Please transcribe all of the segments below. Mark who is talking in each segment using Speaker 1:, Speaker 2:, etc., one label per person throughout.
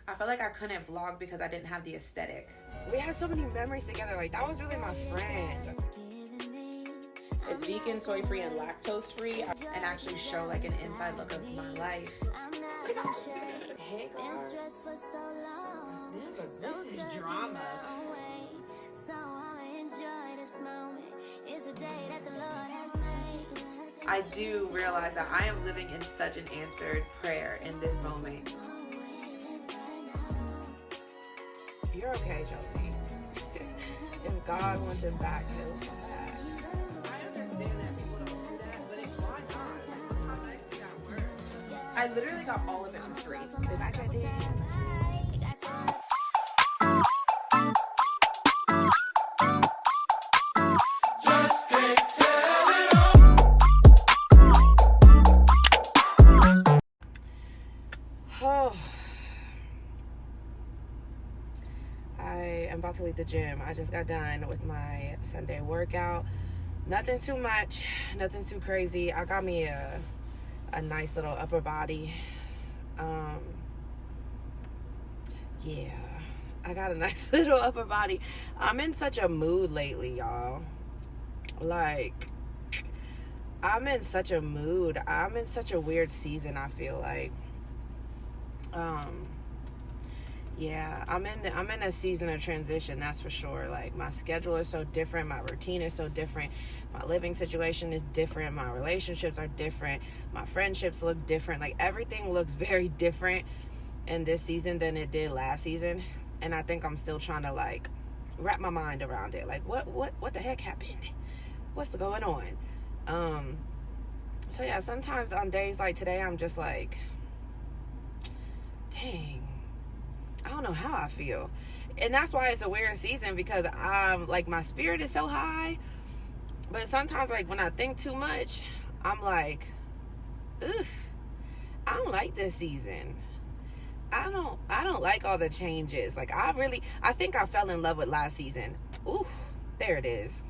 Speaker 1: I felt like I couldn't vlog because I didn't have the aesthetic.
Speaker 2: We had so many memories together. Like, that was really my friend.
Speaker 1: It's vegan, soy-free, and lactose-free, and actually show like an inside look of my life.
Speaker 2: Hey, God. This is drama.
Speaker 1: I do realize that I am living in such an answered prayer in this moment.
Speaker 2: You're okay, Josie. If God wants him back, he'll come back.
Speaker 1: I understand that people don't do that, but why not? Like, look how nice they got work. I literally got all of it for free.
Speaker 2: Sit back at the I'm about to leave the gym. I just got done with my Sunday workout. Nothing too much, nothing too crazy. I got me a nice little upper body. Yeah, I got a nice little upper body. I'm in such a mood lately, y'all. Like, I'm in such a mood. I'm in such a weird season, I feel like. Yeah, I'm in a season of transition, that's for sure. Like, my schedule is so different, my routine is so different, my living situation is different, my relationships are different, my friendships look different. Like, everything looks very different in this season than it did last season. And I think I'm still trying to like wrap my mind around it. Like, what the heck happened? What's going on? So yeah, sometimes on days like today, I'm just like, dang, I don't know how I feel. And that's why it's a weird season, because I'm like, my spirit is so high, but sometimes, like, when I think too much, I'm like, ugh, I don't like this season. I don't like all the changes. Like, I think I fell in love with last season. Ooh, there it is.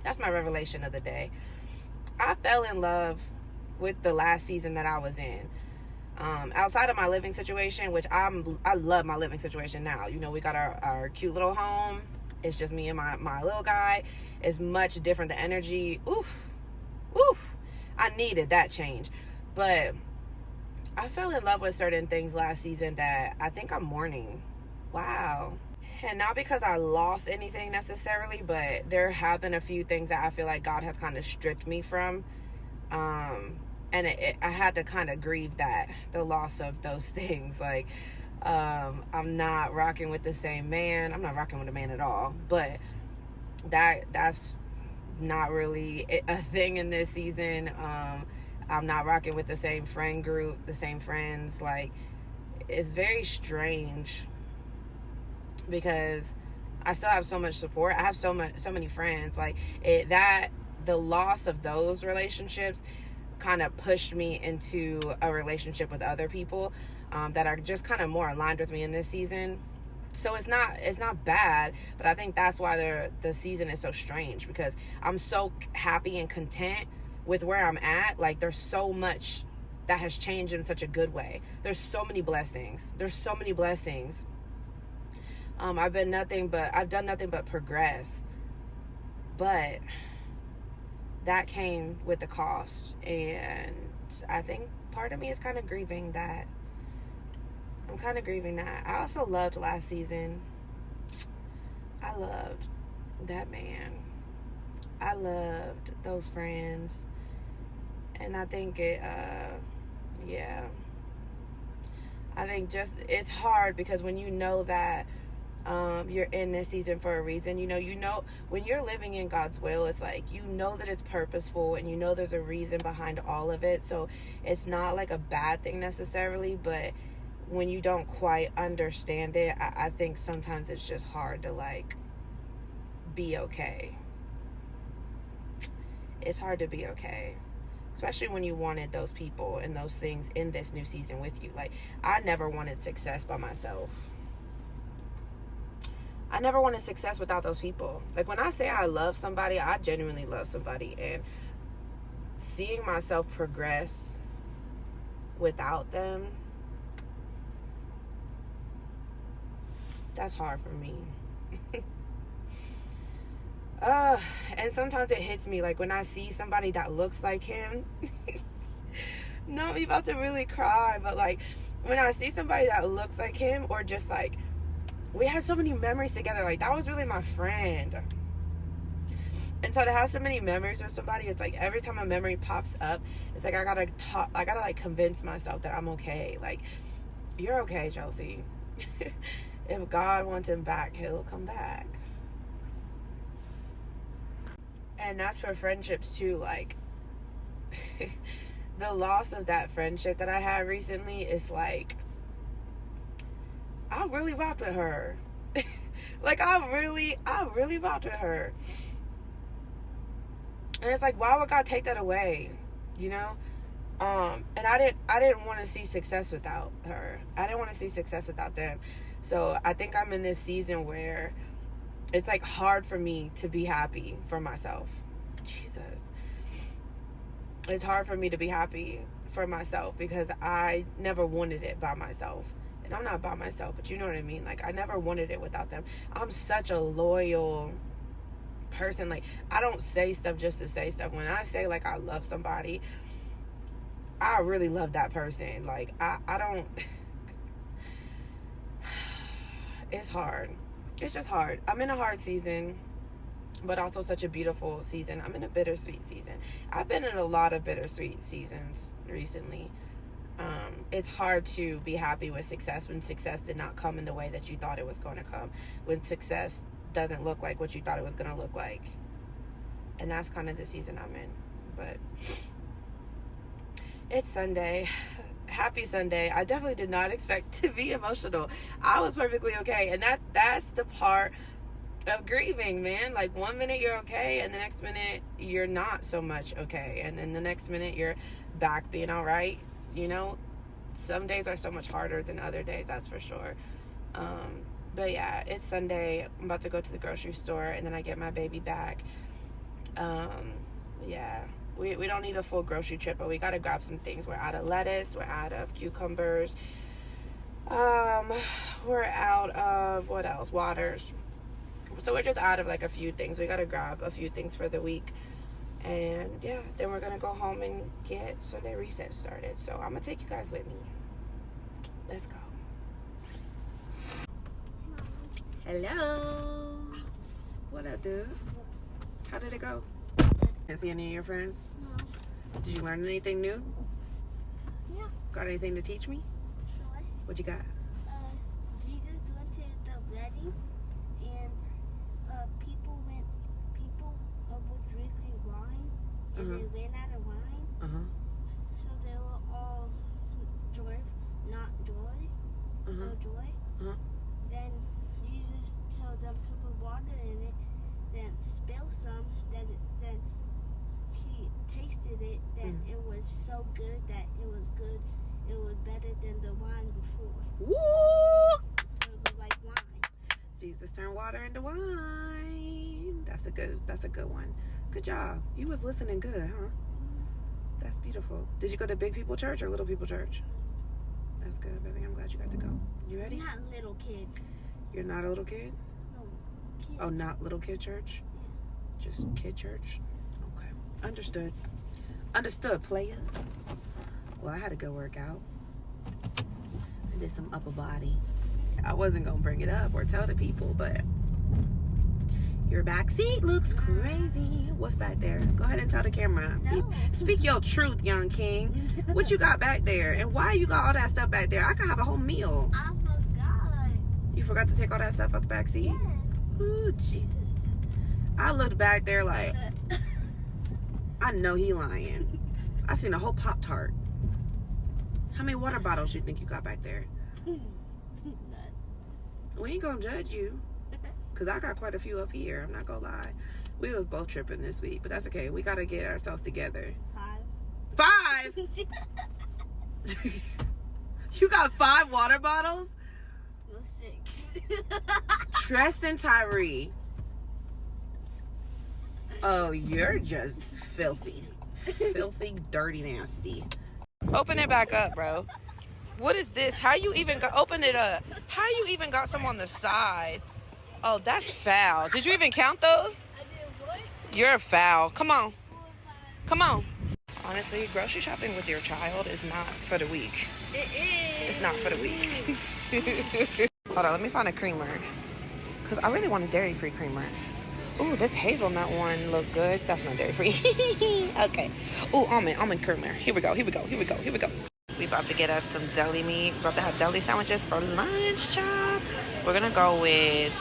Speaker 2: That's my revelation of the day. I fell in love with the last season that I was in. Outside of my living situation, which I love my living situation now. You know, we got our cute little home. It's just me and my little guy. It's much different. The energy, oof. I needed that change. But I fell in love with certain things last season that I think I'm mourning. Wow. And not because I lost anything necessarily, but there have been a few things that I feel like God has kind of stripped me from. And I had to kind of grieve the loss of those things. Like, I'm not rocking with the same man. I'm not rocking with a man at all. But that's not really a thing in this season. I'm not rocking with the same friend group, the same friends. Like, it's very strange because I still have so much support. I have so many friends. Like, the loss of those relationships kind of pushed me into a relationship with other people that are just kind of more aligned with me in this season. So it's not bad, but I think that's why the season is so strange, because I'm so happy and content with where I'm at. Like, there's so much that has changed in such a good way. There's so many blessings. I've done nothing but progress, but that came with the cost. And I think part of me is kind of grieving that. I also loved last season. I loved that man. I loved those friends. And I think I think just, it's hard because when you know that you're in this season for a reason, you know, when you're living in God's will, it's like, you know that it's purposeful and you know there's a reason behind all of it. So it's not like a bad thing necessarily, but when you don't quite understand it, I think sometimes it's just hard to like be okay. It's hard to be okay, especially when you wanted those people and those things in this new season with you. Like, I never wanted success by myself. I never wanted success without those people. Like, when I say I love somebody, I genuinely love somebody. And seeing myself progress without them, That's hard for me. And sometimes it hits me, like when I see somebody that looks like him. No, I'm about to really cry, but like when I see somebody that looks like him, or just like we had so many memories together, like that was really my friend. And so to have so many memories with somebody, it's like every time a memory pops up, it's like I gotta like convince myself that I'm okay. Like, you're okay, Chelsea. If God wants him back, he'll come back. And that's for friendships too. Like the loss of that friendship that I had recently is like, I really rocked with her. Like I really rocked with her. And it's like, why would God take that away? You know? And I didn't want to see success without her. I didn't want to see success without them. So I think I'm in this season where it's like hard for me to be happy for myself. Jesus. It's hard for me to be happy for myself because I never wanted it by myself. And I'm not by myself, but you know what I mean? Like, I never wanted it without them. I'm such a loyal person. Like, I don't say stuff just to say stuff. When I say, like, I love somebody, I really love that person. Like, I don't... It's hard. It's just hard. I'm in a hard season, but also such a beautiful season. I'm in a bittersweet season. I've been in a lot of bittersweet seasons recently. It's hard to be happy with success when success did not come in the way that you thought it was going to come. When success doesn't look like what you thought it was going to look like. And that's kind of the season I'm in. But it's Sunday. Happy Sunday. I definitely did not expect to be emotional. I was perfectly okay. And that's the part of grieving, man. Like, one minute you're okay, and the next minute you're not so much okay. And then the next minute you're back being all right. You know, some days are so much harder than other days, that's for sure. But yeah, it's Sunday. I'm about to go to the grocery store, and then I get my baby back. Yeah. We don't need a full grocery trip, but we got to grab some things. We're out of lettuce. We're out of cucumbers. We're out of, what else? Waters. So we're just out of like a few things. We got to grab a few things for the week. And yeah, then we're going to go home and get Sunday Reset started. So I'm going to take you guys with me. Let's go. Hello. What up, dude? How did it go? Didn't see any of your friends?
Speaker 3: No.
Speaker 2: Did you learn anything new?
Speaker 3: Yeah.
Speaker 2: Got anything to teach me?
Speaker 3: Sure.
Speaker 2: What you got?
Speaker 3: Jesus went to the wedding, and people were drinking wine, and they ran out of wine. So they were all not joy. No joy. Then Jesus told them to put water in it, then spill some, then he tasted it, then it was so good that it was good. It was better than the wine before.
Speaker 2: Woo!
Speaker 3: So it was like wine.
Speaker 2: Jesus turned water into wine. That's a good one. Good job. You was listening good, huh? That's beautiful. Did you go to big people church or little people church? That's good, baby. I'm glad you got to go. You ready?
Speaker 3: Not little kid.
Speaker 2: You're not a little kid?
Speaker 3: No, kid.
Speaker 2: Oh, not little kid church?
Speaker 3: Yeah.
Speaker 2: Just kid church? Okay. Understood. Understood, player. Well, I had to go work out. I did some upper body. I wasn't going to bring it up or tell the people, but your back seat looks crazy. What's back there? Go ahead and tell the camera.
Speaker 3: No.
Speaker 2: Speak your truth, young king. What you got back there? And why you got all that stuff back there? I could have a whole meal.
Speaker 3: I forgot.
Speaker 2: You forgot to take all that stuff out the back seat?
Speaker 3: Yes.
Speaker 2: Ooh, Jesus. I looked back there like, I know he lying. I seen a whole Pop-Tart. How many water bottles you think you got back there? We ain't gonna judge you. Because I got quite a few up here. I'm not gonna lie. We was both tripping this week. But that's okay. We gotta get ourselves together. 5? You got 5 water bottles?
Speaker 3: It was 6.
Speaker 2: Tress and Tyree. Oh, you're just filthy. Filthy, dirty, nasty. Open it back up, bro. What is this? How you even got, open it up? How you even got some on the side? Oh, that's foul. Did you even count those?
Speaker 3: I did what?
Speaker 2: You're a foul. Come on. Come on. Honestly, grocery shopping with your child is not for the weak.
Speaker 3: It is.
Speaker 2: It's not for the weak. Hold on, let me find a creamer. Because I really want a dairy-free creamer. Ooh, this hazelnut one look good. That's not dairy-free. Okay. Ooh, almond creamer. Here we go. We about to get us some deli meat. About to have deli sandwiches for lunch, child. We're gonna go with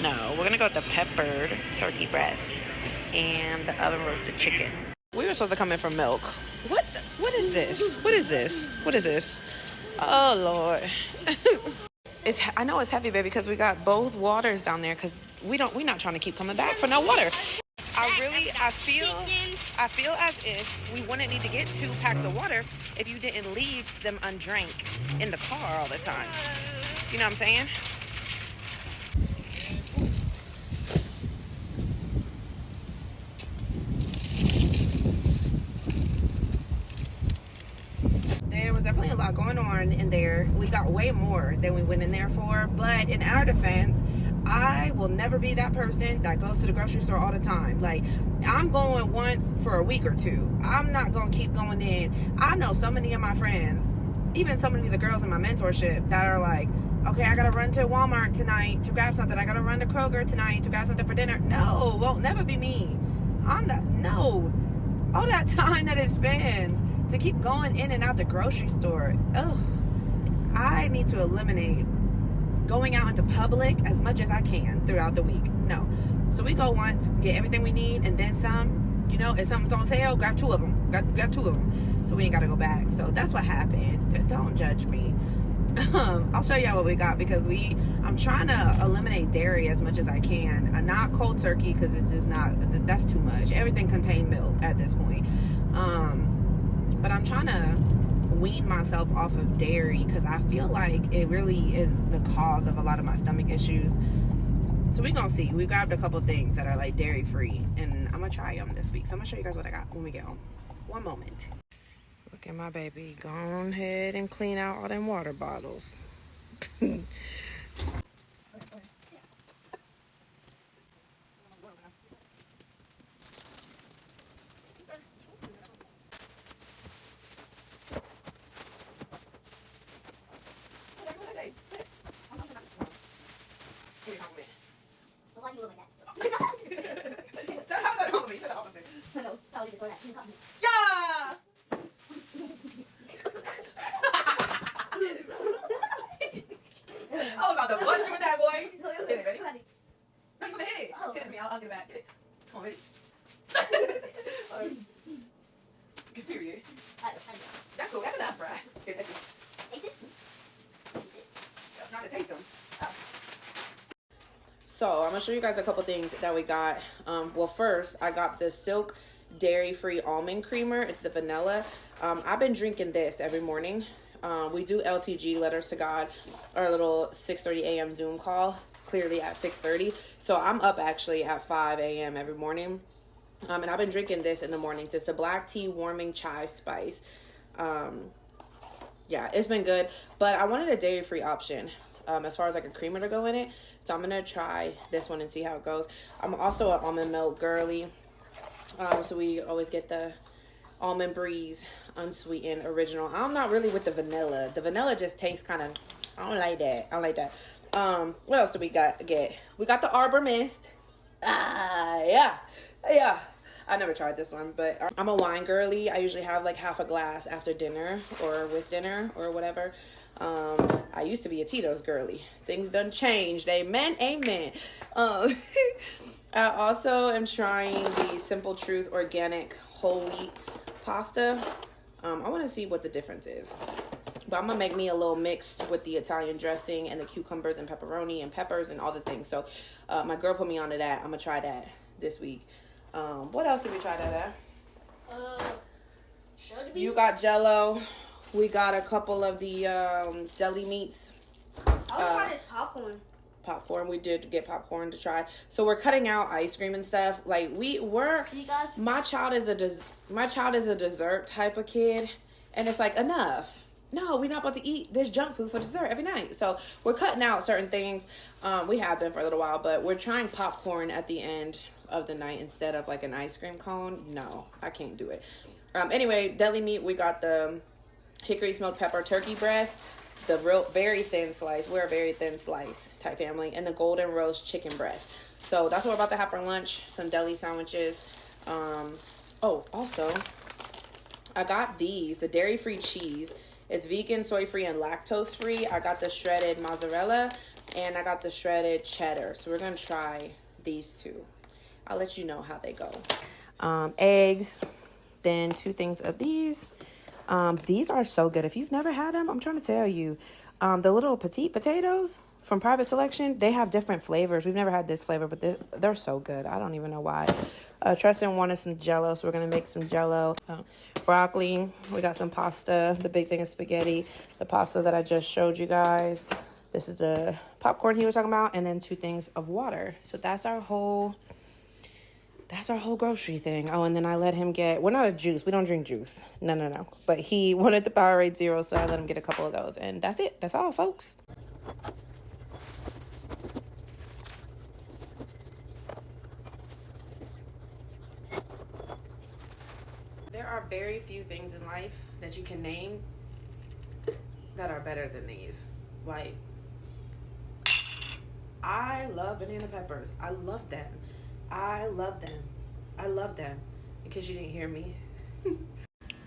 Speaker 2: the peppered turkey breast and the oven roasted chicken. We were supposed to come in for milk. What is this? What is this? Oh, Lord. I know it's heavy, baby, because we got both waters down there because we're not trying to keep coming back for no water. I feel as if we wouldn't need to get 2 packs of water if you didn't leave them undrank in the car all the time. You know what I'm saying? There was definitely a lot going on in there. We got way more than we went in there for, but in our defense, I will never be that person that goes to the grocery store all the time. Like, I'm going once for a week or 2. I'm not going to keep going in. I know so many of my friends, even so many of the girls in my mentorship that are like, okay, I got to run to Walmart tonight to grab something. I got to run to Kroger tonight to grab something for dinner. No, won't never be me. No. All that time that it spends to keep going in and out the grocery store. Oh, I need to eliminate going out into public as much as I can throughout the week. No. So we go once, get everything we need, and then some. You know, if something's on sale, grab 2 of them. Grab 2 of them. So we ain't got to go back. So that's what happened. Don't judge me. I'll show y'all what we got because I'm trying to eliminate dairy as much as I can. Not cold turkey because it's just that's too much. Everything contained milk at this point. But I'm trying to wean myself off of dairy because I feel like it really is the cause of a lot of my stomach issues. So we're gonna see. We grabbed a couple things that are like dairy free and I'm gonna try them this week. So I'm gonna show you guys what I got when we get home. One moment. Look at my baby. Go on ahead and clean out all them water bottles.
Speaker 3: Why do you look like that?
Speaker 2: How's that wrong with me? You said the opposite.
Speaker 3: No, probably before that. You caught me.
Speaker 2: Yeah! I was about to blush you with that, boy. Hit it, ready? No, you want to hit it.
Speaker 3: Oh.
Speaker 2: Hit it to me. I'll get it back. Get it. Come on, ready? Period. That's cool. That's enough, Brad. Here, take this.
Speaker 3: Take this.
Speaker 2: Not to taste them. So I'm gonna show you guys a couple things that we got. Well, first I got the Silk dairy-free almond creamer. It's the vanilla. I've been drinking this every morning. We do LTG, Letters to God, our little 6:30 a.m. Zoom call, clearly at 6:30. So I'm up actually at 5 a.m. every morning. And I've been drinking this in the mornings. It's a black tea warming chai spice. Yeah, it's been good. But I wanted a dairy-free option as far as like a creamer to go in it. So I'm going to try this one and see how it goes. I'm also an almond milk girly. So we always get the almond breeze unsweetened original. I'm not really with the vanilla. The vanilla just tastes kind of, I don't like that. What else do we get? We got the Arbor Mist. Yeah. I never tried this one, but I'm a wine girly. I usually have like half a glass after dinner or with dinner or whatever. I used to be a Tito's girly. Things done changed. Amen. I also am trying the Simple Truth organic whole wheat pasta. I want to see what the difference is. But I'm going to make me a little mix with the Italian dressing and the cucumbers and pepperoni and peppers and all the things. So my girl put me onto that. I'm going to try that this week. What else did we try that at? You got Jell-O. We got a couple of the deli meats.
Speaker 3: I was trying popcorn.
Speaker 2: Popcorn. We did get popcorn to try. So we're cutting out ice cream and stuff. Like my child is a dessert type of kid, and it's like enough.
Speaker 1: no, we're not about to eat this junk food for dessert every night. So we're cutting out certain things. We have been for a little while, but we're trying popcorn at the end of the night instead of like an ice cream cone. No, I can't do it. Anyway, deli meat, we got the hickory smoked pepper turkey breast, the real very thin slice. We're a very thin slice type family, and the golden roast chicken breast. So that's what we're about to have for lunch. Some deli sandwiches. Oh, also, I got these, the dairy-free cheese. It's vegan, soy-free, and lactose-free. I got the shredded mozzarella, and I got the shredded cheddar. So we're going to try these two. I'll let you know how they go. Eggs, then 2 things of these. These are so good. If you've never had them, I'm trying to tell you. The little petite potatoes from Private Selection, they have different flavors. We've never had this flavor, but they're so good. I don't even know why. Tristan wanted some Jell-O, so we're going to make some Jell-O. Broccoli. We got some pasta. The big thing is spaghetti. The pasta that I just showed you guys. This is the popcorn he was talking about. And then 2 things of water. So that's our whole grocery thing. Oh, and then I let him get, we're not a juice. We don't drink juice. No. But he wanted the Powerade Zero, so I let him get a couple of those. And that's it. That's all, folks. There are very few things in life that you can name that are better than these. Like, I love banana peppers. I love them. In case you didn't hear me.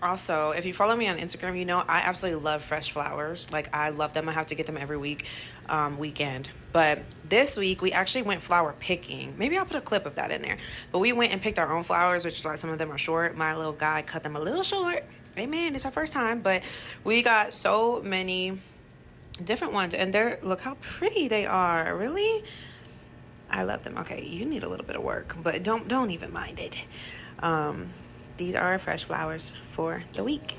Speaker 1: Also, if you follow me on Instagram, you know I absolutely love fresh flowers. Like, I love them. I have to get them every weekend. But this week, we actually went flower picking. Maybe I'll put a clip of that in there. But we went and picked our own flowers, which is like some of them are short. My little guy cut them a little short. Amen. It's our first time. But we got so many different ones. And look how pretty they are. Really? I love them. Okay, you need a little bit of work, but don't even mind it. These are our fresh flowers for the week.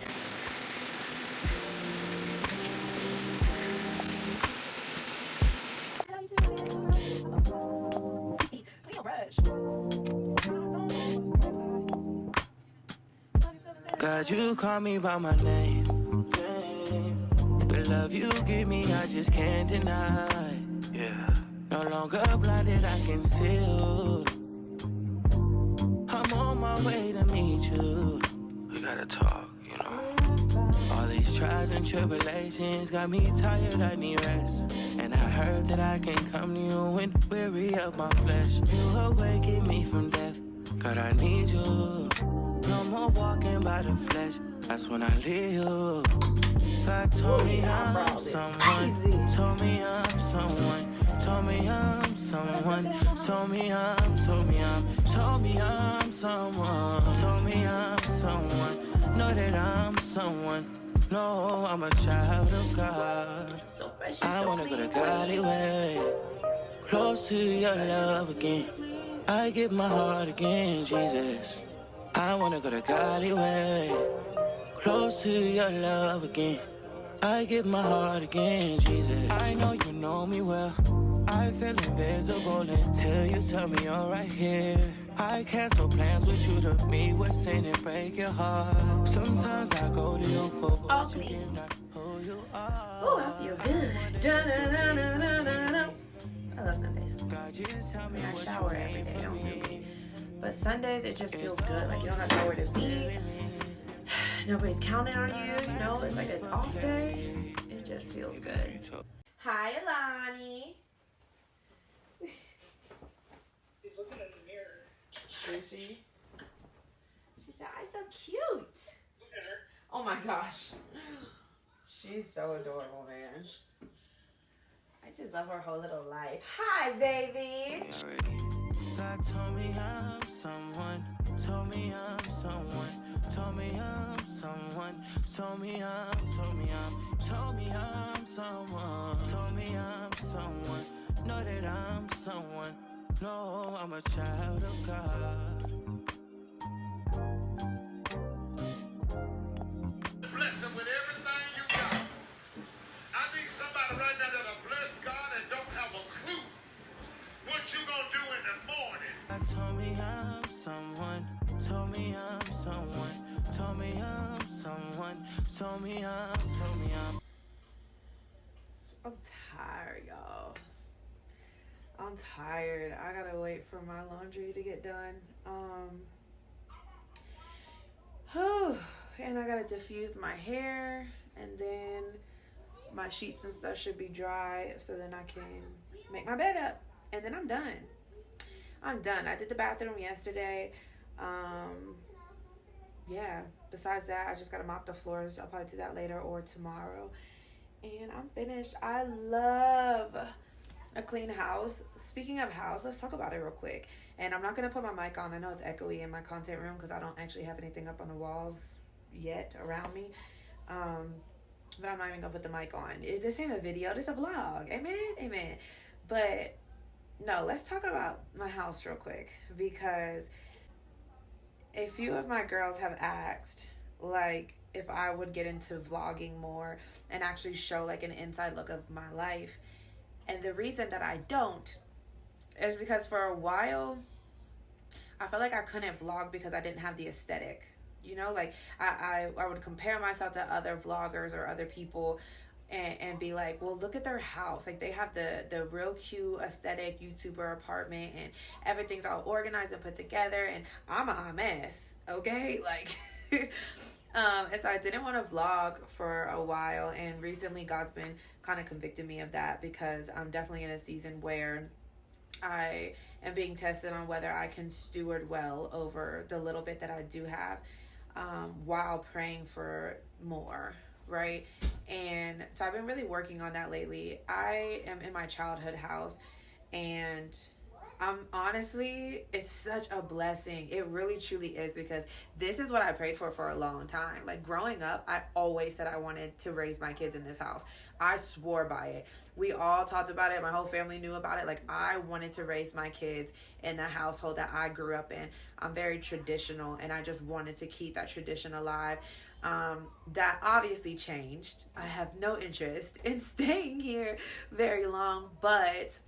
Speaker 4: God, you call me by my name. The love you give me, I just can't deny. Yeah. No longer blinded, I can see you. I'm on my way to meet you. We gotta talk, you know. All these trials and tribulations got me tired, I need rest. And I heard that I can come to you when weary of my flesh. You awaken me from death, God, I need you. No more walking by the flesh, that's when I leave you. God told me I'm someone, told me I'm someone, told me I'm someone, told me I'm someone, told me I'm someone, know that I'm someone, no, I'm a child of God. I wanna go to Godly way, close to your love again. I give my heart again, Jesus. I wanna go to Godly way, close to your love again. I give my heart again, Jesus. I know you know me well. I feel invisible until you tell me you're right here. I cancel plans with you to meet with sin and break your heart. Sometimes I go to you for what you give, not who you are.
Speaker 1: Oh, I feel good. I love Sundays. I mean, I shower every day, don't do me. But Sundays, it just feels good. Like, you don't have to know where to be. Nobody's counting on you, you know, it's like an off day. It just feels good. Hi, Alani.
Speaker 5: She's looking in the mirror.
Speaker 1: Is she? She said, I'm so cute. Oh my gosh. She's so adorable, man. I just love her whole little life. Hi, baby.
Speaker 4: God told me I'm someone, told me I'm someone, told me I'm someone, told me I'm someone, told me I'm someone, know that I'm someone, no, I'm a child of God.
Speaker 6: Bless him with everything you got. I need somebody right now that'll bless God and don't have a clue what you gonna do in the morning.
Speaker 4: God told me I'm someone, told me I'm someone, told me I'm someone, told me I'm
Speaker 1: I'm tired. I gotta wait for my laundry to get done. And I gotta diffuse my hair, and then my sheets and stuff should be dry, so then I can make my bed up, and then I'm done. I did the bathroom yesterday. Yeah, besides that, I just gotta mop the floors. I'll probably do that later or tomorrow, and I'm finished. I love a clean house. Speaking of house, let's talk about it real quick. And I'm not gonna put my mic on. I know it's echoey in my content room because I don't actually have anything up on the walls yet around me. But I'm not even gonna put the mic on. This ain't a video, this is a vlog. Amen. But no, let's talk about my house real quick, because a few of my girls have asked, like, if I would get into vlogging more and actually show like an inside look of my life. And the reason that I don't is because for a while I felt like I couldn't vlog because I didn't have the aesthetic. You know, like I would compare myself to other vloggers or other people and be like, well, look at their house. Like, they have the real cute aesthetic YouTuber apartment and everything's all organized and put together, and I'm a hot mess, okay? Like, and so I didn't want to vlog for a while, and recently God's been kind of convicting me of that, because I'm definitely in a season where I am being tested on whether I can steward well over the little bit that I do have, while praying for more, right? And so I've been really working on that lately. I am in my childhood house, and I'm honestly, it's such a blessing. It really truly is, because this is what I prayed for a long time. Like, growing up, I always said I wanted to raise my kids in this house. I swore by it. We all talked about it. My whole family knew about it. Like, I wanted to raise my kids in the household that I grew up in. I'm very traditional, and I just wanted to keep that tradition alive. That obviously changed. I have no interest in staying here very long, but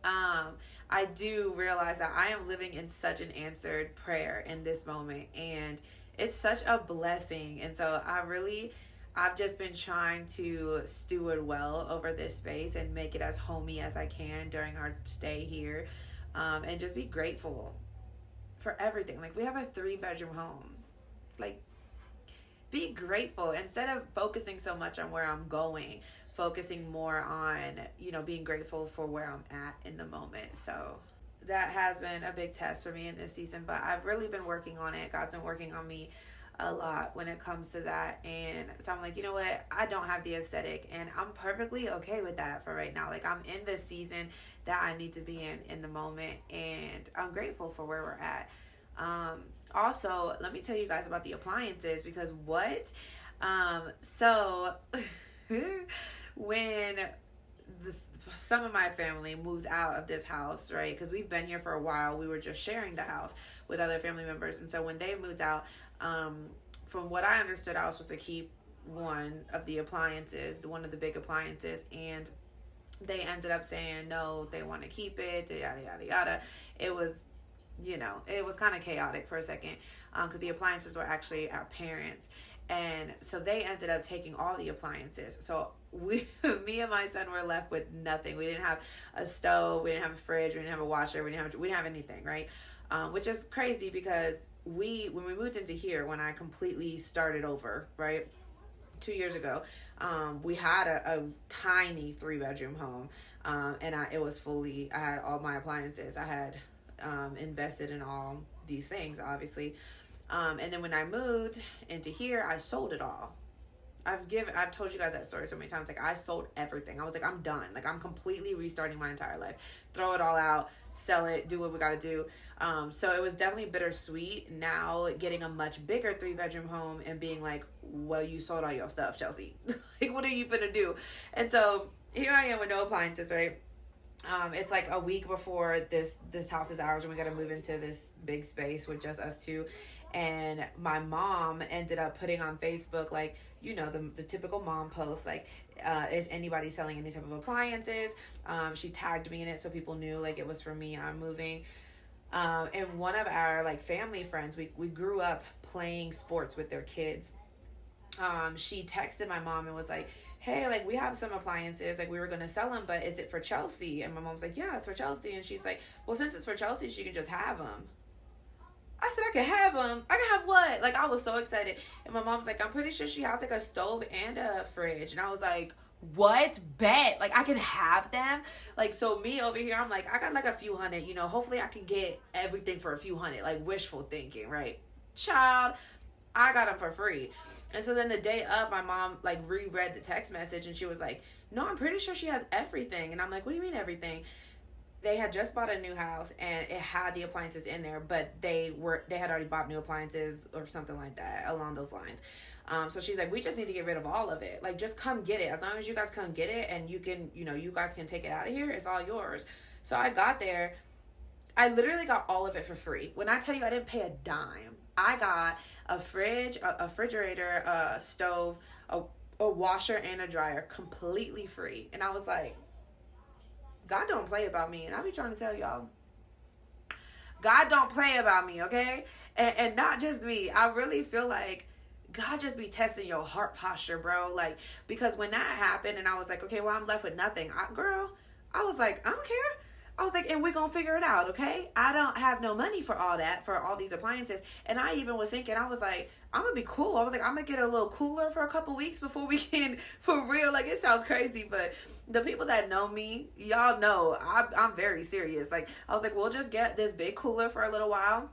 Speaker 1: I do realize that I am living in such an answered prayer in this moment, and it's such a blessing. And so I've just been trying to steward well over this space and make it as homey as I can during our stay here, and just be grateful for everything. Like, we have a 3-bedroom home. Like, be grateful instead of focusing so much on where I'm going. Focusing more on, you know, being grateful for where I'm at in the moment. So that has been a big test for me in this season, but I've really been working on it. God's been working on me a lot when it comes to that. And so I'm like, you know what? I don't have the aesthetic, and I'm perfectly okay with that for right now. Like, I'm in this season that I need to be in the moment, and I'm grateful for where we're at. Also, let me tell you guys about the appliances, because so when some of my family moved out of this house, right? Because we've been here for a while. We were just sharing the house with other family members. And so when they moved out, from what I understood, I was supposed to keep one of the big appliances. And they ended up saying, no, they want to keep it, yada, yada, yada. It was, you know, it was kind of chaotic for a second, because the appliances were actually our parents'. And so they ended up taking all the appliances. So me and my son were left with nothing. We didn't have a stove. We didn't have a fridge. We didn't have a washer. We didn't have anything, right? Which is crazy, because when we moved into here, when I completely started over, right, 2 years ago, we had a tiny 3-bedroom home, and I had all my appliances. I had invested in all these things, obviously. And then when I moved into here, I sold it all. I've told you guys that story so many times. Like, I sold everything. I was like, I'm done. Like, I'm completely restarting my entire life. Throw it all out, sell it, do what we gotta do. So it was definitely bittersweet now getting a much bigger 3-bedroom home and being like, well, you sold all your stuff, Chelsea. Like, what are you finna do? And so here I am with no appliances, right? It's like a week before this house is ours, and we gotta move into this big space with just us two. And my mom ended up putting on Facebook, like, you know, the typical mom post, like, is anybody selling any type of appliances? She tagged me in it so people knew, like, it was for me. I'm moving. And one of our, like, family friends, we grew up playing sports with their kids. She texted my mom and was like, hey, like, we have some appliances, like, we were gonna sell them, but is it for Chelsea? And my mom's like, yeah, it's for Chelsea. And she's like, well, since it's for Chelsea, she can just have them. I said, I can have them. I can have what? Like, I was so excited. And my mom's like, I'm pretty sure she has like a stove and a fridge. And I was like, what? Bet. Like, I can have them. Like, so me over here, I'm like, I got like a few hundred, you know, hopefully I can get everything for a few hundred, like wishful thinking, right? Child, I got them for free. And so then the day up, my mom like reread the text message and she was like, no, I'm pretty sure she has everything. And I'm like, what do you mean everything? They had just bought a new house and it had the appliances in there, but they had already bought new appliances or something like that along those lines. So she's like, we just need to get rid of all of it. Like, just come get it. As long as you guys come get it and you can, you know, you guys can take it out of here, it's all yours. So I got there. I literally got all of it for free. When I tell you I didn't pay a dime, I got a fridge, a refrigerator, a stove, a washer, and a dryer completely free. And I was like, God don't play about me. And I be trying to tell y'all, God don't play about me, okay? And not just me. I really feel like God just be testing your heart posture, bro. Like, because when that happened and I was like, okay, well, I'm left with nothing. I was like, I don't care. I was like, and we're going to figure it out, okay? I don't have no money for all that, for all these appliances. And I even was thinking, I was like, I'm going to be cool. I was like, I'm going to get a little cooler for a couple weeks before we can, for real. Like, it sounds crazy, but the people that know me, y'all know I'm very serious. Like, I was like, we'll just get this big cooler for a little while.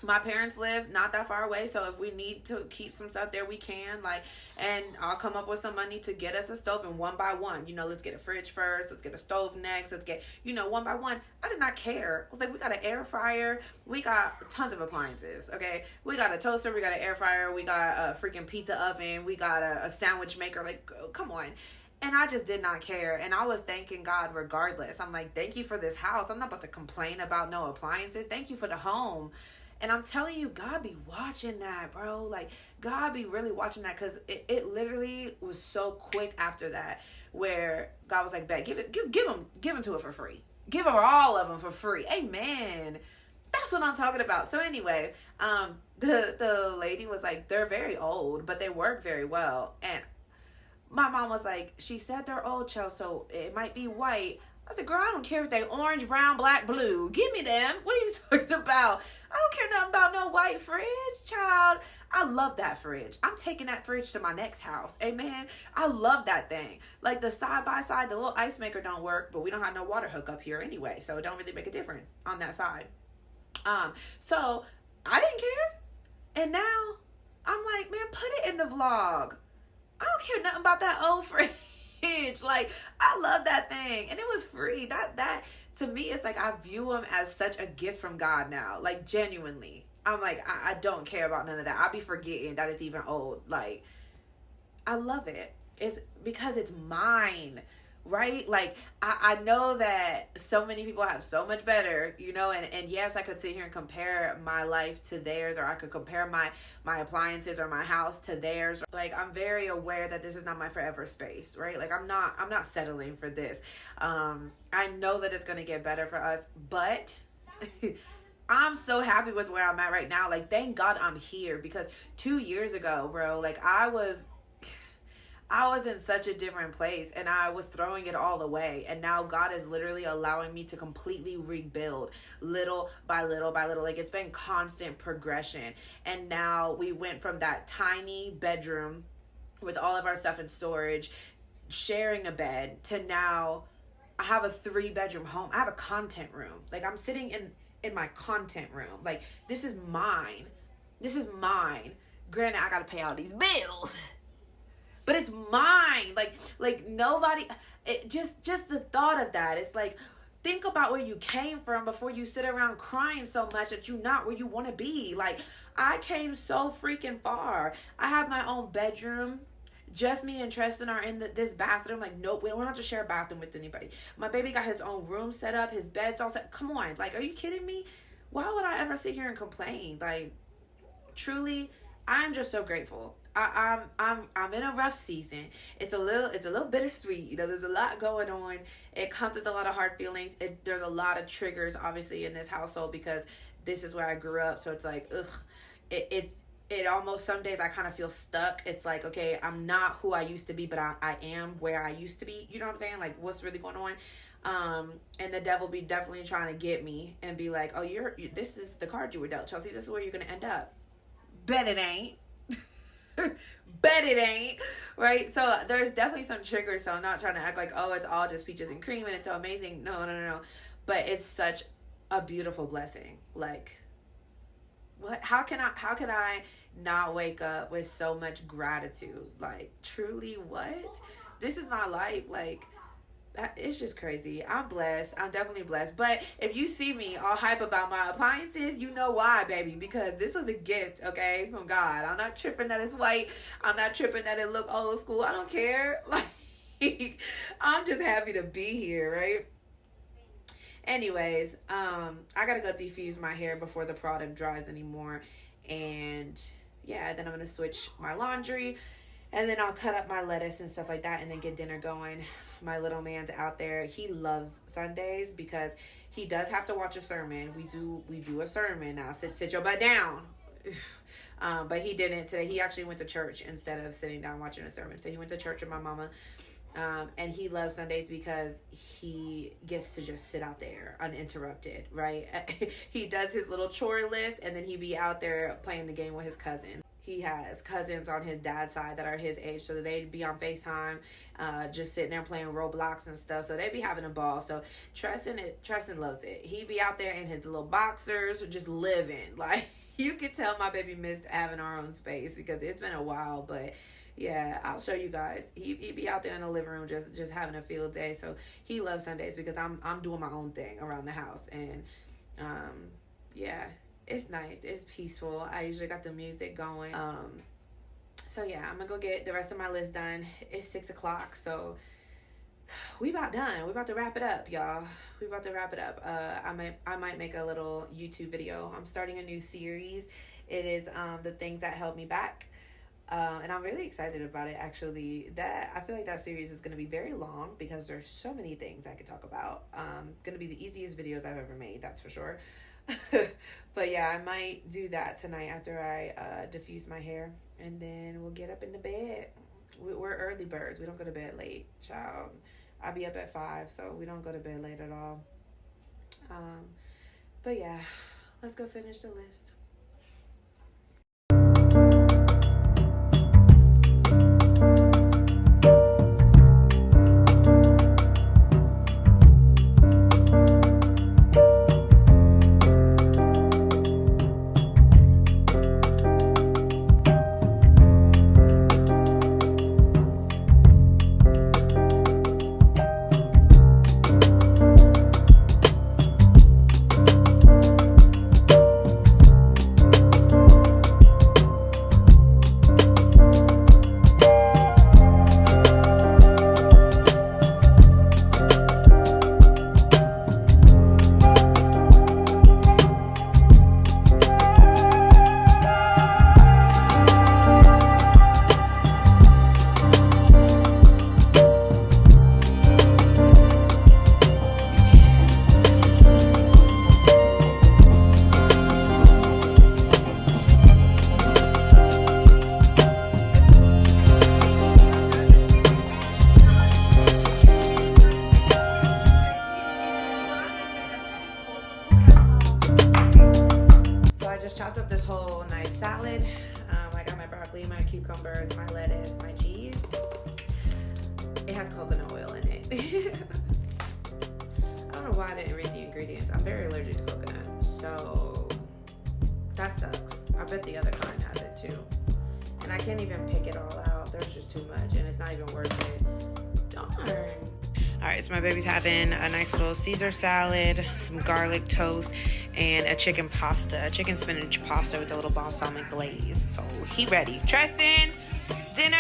Speaker 1: My parents live not that far away, so if we need to keep some stuff there, we can. Like, and I'll come up with some money to get us a stove, and one by one, you know, let's get a fridge first, let's get a stove next, let's get, you know, one by one. I did not care. I was like, we got an air fryer, we got tons of appliances, okay? We got a toaster, we got an air fryer, we got a freaking pizza oven, we got a sandwich maker. Like, come on. And I just did not care. And I was thanking God regardless. I'm like, thank you for this house. I'm not about to complain about no appliances. Thank you for the home. And I'm telling you, God be watching that, bro. Like, God be really watching that, because it literally was so quick after that, where God was like, "Bet, give them to her for free. Give her all of them for free." Amen. That's what I'm talking about. So anyway, the lady was like, they're very old, but they work very well. And my mom was like, she said they're old, Chelsea, so it might be white. I said, girl, I don't care if they orange, brown, black, blue. Give me them. What are you talking about? I don't care nothing about no white fridge, child. I love that fridge. I'm taking that fridge to my next house. Amen. I love that thing. Like, the side by side, the little ice maker don't work, but we don't have no water hookup here anyway, so it don't really make a difference on that side. So I didn't care. And now I'm like, man, put it in the vlog. I don't care nothing about that old fridge. Like, I love that thing, and it was free. That to me, it's like, I view them as such a gift from God now. Like, genuinely, I'm like, I don't care about none of that. I be forgetting that it's even old. Like, I love it. It's because it's mine, right? Like, I know that so many people have so much better, you know, and yes, I could sit here and compare my life to theirs, or I could compare my appliances or my house to theirs. Like, I'm very aware that this is not my forever space, right? Like, I'm not settling for this. I know that it's going to get better for us, but I'm so happy with where I'm at right now. Like, thank God I'm here, because 2 years ago, bro, like, I was in such a different place, and I was throwing it all away. And now God is literally allowing me to completely rebuild little by little by little. Like, it's been constant progression. And now we went from that tiny bedroom with all of our stuff in storage, sharing a bed, to now I have a 3-bedroom home. I have a content room. Like, I'm sitting in my content room. Like, this is mine. This is mine. Granted, I got to pay all these bills, but it's mine. Like nobody, just the thought of that. It's like, think about where you came from before you sit around crying so much that you're not where you want to be. Like, I came so freaking far. I have my own bedroom. Just me and Tristan are in this bathroom. Like, nope, we don't have to share a bathroom with anybody. My baby got his own room set up. His bed's all set. Come on. Like, are you kidding me? Why would I ever sit here and complain? Like, truly, I'm just so grateful. I'm in a rough season. It's a little bittersweet. You know, there's a lot going on. It comes with a lot of hard feelings. There's a lot of triggers, obviously, in this household, because this is where I grew up. So it's like, ugh, it almost, some days I kind of feel stuck. It's like, okay, I'm not who I used to be, but I am where I used to be. You know what I'm saying? Like, what's really going on? And the devil be definitely trying to get me and be like, oh, this is the card you were dealt, Chelsea. This is where you're going to end up. Bet it ain't. Bet it ain't. Right? So there's definitely some triggers. So I'm not trying to act like, oh, it's all just peaches and cream and it's so amazing. No. But it's such a beautiful blessing. Like, what? How can I not wake up with so much gratitude? Like, truly, what? This is my life. Like, it's just crazy. I'm blessed. I'm definitely blessed. But if you see me all hype about my appliances, you know why, baby. Because this was a gift, okay, from God. I'm not tripping that it's white. I'm not tripping that it look old school. I don't care. Like, I'm just happy to be here, right? Anyways, I gotta go defuse my hair before the product dries anymore. And yeah, then I'm gonna switch my laundry, and then I'll cut up my lettuce and stuff like that, and then get dinner going. My little man's out there. He loves Sundays because he does have to watch a sermon. We do a sermon now. Sit your butt down. But he didn't today. He actually went to church instead of sitting down watching a sermon. So he went to church with my mama. And he loves Sundays because he gets to just sit out there uninterrupted, right? He does his little chore list, and then he be out there playing the game with his cousin. He has cousins on his dad's side that are his age, so they'd be on FaceTime, just sitting there playing Roblox and stuff. So they'd be having a ball. So Tristan loves it. He be out there in his little boxers, just living. Like, you can tell my baby missed having our own space because it's been a while, but yeah, I'll show you guys. He be out there in the living room just having a field day. So he loves Sundays because I'm doing my own thing around the house. And yeah, it's nice. It's peaceful. I usually got the music going. So yeah, I'm gonna go get the rest of my list done. It's 6 o'clock, so we about done. We about to wrap it up, y'all. We about to wrap it up. I might make a little YouTube video. I'm starting a new series. It is the things that held me back. And I'm really excited about it, actually. I feel like that series is going to be very long because there's so many things I could talk about. Going to be the easiest videos I've ever made, that's for sure. But yeah, I might do that tonight after I diffuse my hair, and then we'll get up into bed. We're early birds. We don't go to bed late, child. I'll be up at 5, so we don't go to bed late at all. But yeah, let's go finish the list. Chopped up this whole nice salad. I got my broccoli, my cucumbers, my lettuce, my cheese. It has coconut oil in it. I don't know why I didn't read the ingredients. I'm very allergic to coconut, so that sucks. I bet the other kind has it too. And I can't even pick it all out. There's just too much, and it's not even worth it. Darn. All right, so my baby's having a nice little Caesar salad, some garlic toast, and a chicken spinach pasta with a little balsamic glaze. So he ready. Tristan, dinner.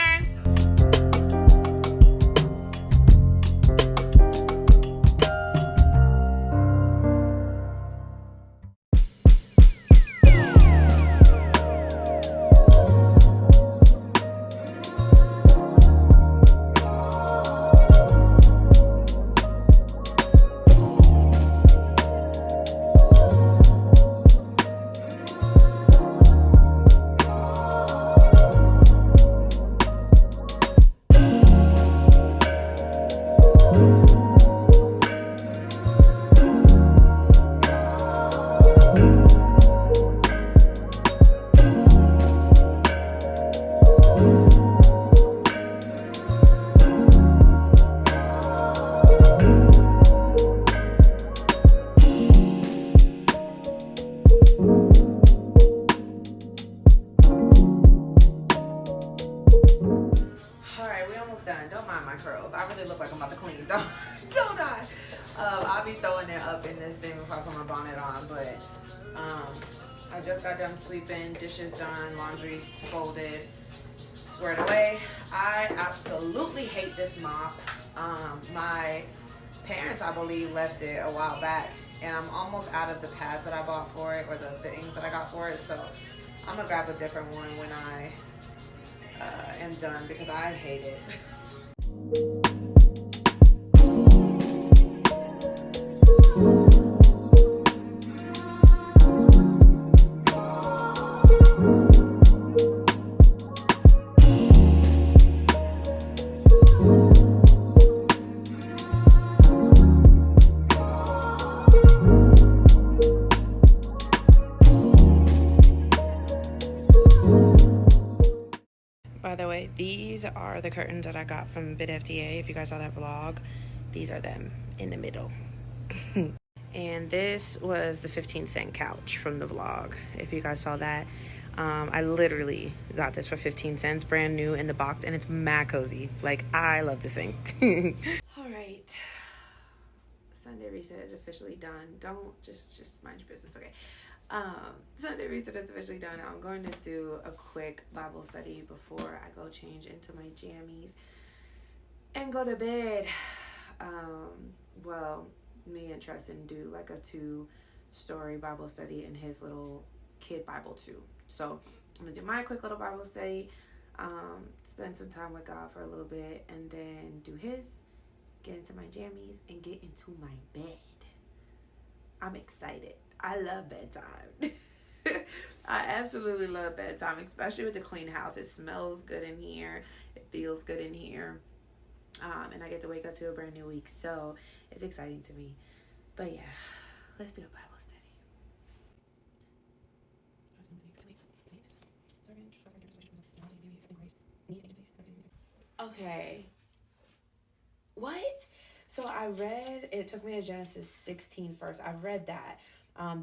Speaker 1: I'll be throwing it up in this thing before I put my bonnet on, but I just got done sweeping, dishes done, laundry's folded, squared away. I absolutely hate this mop. My parents, I believe, left it a while back, and I'm almost out of the pads that I bought for it, or the things that I got for it, so I'm gonna grab a different one when I am done, because I hate it. By the way, these are the curtains that I got from BitFTA. If you guys saw that vlog, these are them in the middle. And this was the 15-cent couch from the vlog. If you guys saw that, I literally got this for 15 cents, brand new in the box, and it's mad cozy. Like, I love this thing. All right, Sunday reset is officially done. Don't just mind your business, okay? Sunday reset is officially done. I'm going to do a quick Bible study before I go change into my jammies and go to bed. Well, me and Tristan do like a 2-story Bible study in his little kid Bible too. So I'm gonna do my quick little Bible study, spend some time with God for a little bit, and then do his, get into my jammies, and get into my bed. I'm excited. I love bedtime. I absolutely love bedtime, especially with the clean house. It smells good in here. It feels good in here. And I get to wake up to a brand new week. So it's exciting to me. But yeah, let's do a Bible study. Okay. What? So I read, it took me to Genesis 16 first. I've read that.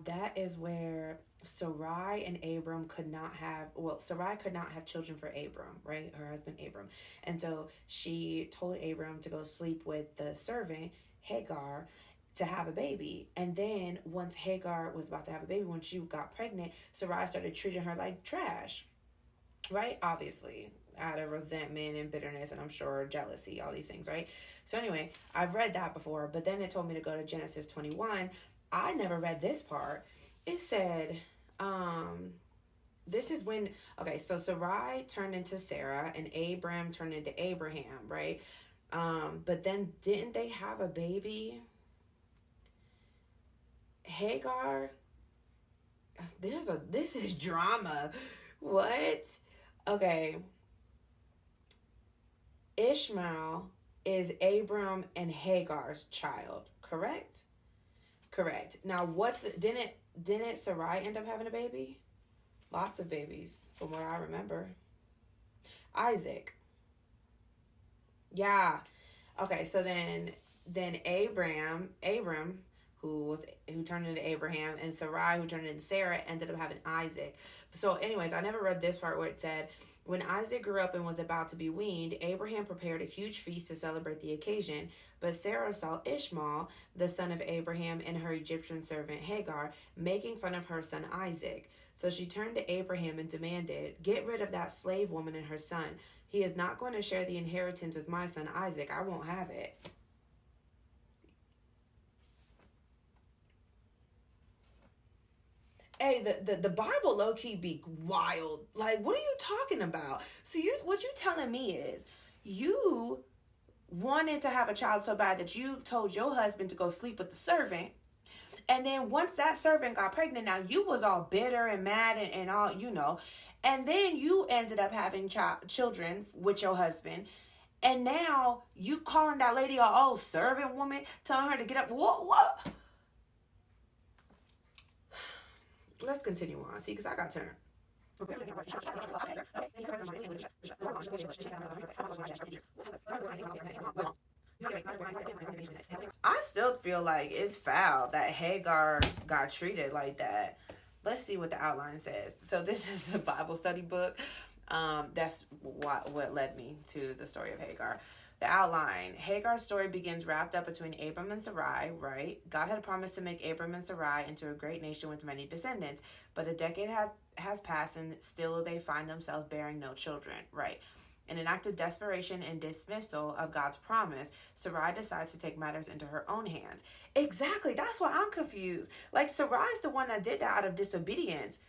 Speaker 1: That is where Sarai and Abram Sarai could not have children for Abram, right? Her husband Abram. And so she told Abram to go sleep with the servant, Hagar, to have a baby. And then once Hagar was about to have a baby, when she got pregnant, Sarai started treating her like trash, right? Obviously, out of resentment and bitterness, and I'm sure jealousy, all these things, right? So anyway, I've read that before, but then it told me to go to Genesis 21. I never read this part. It said, this is when, okay, so Sarai turned into Sarah and Abram turned into Abraham, right? But then didn't they have a baby? Hagar, this is drama. What? Okay. Ishmael is Abram and Hagar's child, correct? Correct. Now, didn't Sarai end up having a baby? Lots of babies, from what I remember. Isaac. Yeah. Okay, so then Abram, who turned into Abraham, and Sarai, who turned into Sarah, ended up having Isaac. So anyways, I never read this part where it said, when Isaac grew up and was about to be weaned, Abraham prepared a huge feast to celebrate the occasion. But Sarah saw Ishmael, the son of Abraham, and her Egyptian servant Hagar, making fun of her son Isaac. So she turned to Abraham and demanded, "Get rid of that slave woman and her son. He is not going to share the inheritance with my son Isaac. I won't have it." Hey, the Bible low-key be wild. Like, what are you talking about? So what you telling me is you wanted to have a child so bad that you told your husband to go sleep with the servant. And then once that servant got pregnant, now you was all bitter and mad and all, And then you ended up having children with your husband. And now you calling that lady a old servant woman, telling her to get up. What? Let's continue on. See, because I got turned. I still feel like it's foul that Hagar got treated like that. Let's see what the outline says. So this is a Bible study book. That's what led me to the story of Hagar.
Speaker 2: The outline. Hagar's story begins wrapped up between Abram and Sarai, right? God had promised to make Abram and Sarai into a great nation with many descendants, but a decade has passed and still they find themselves bearing no children, right? In an act of desperation and dismissal of God's promise, Sarai decides to take matters into her own hands. Exactly, that's why I'm confused. Like, Sarai's the one that did that out of disobedience.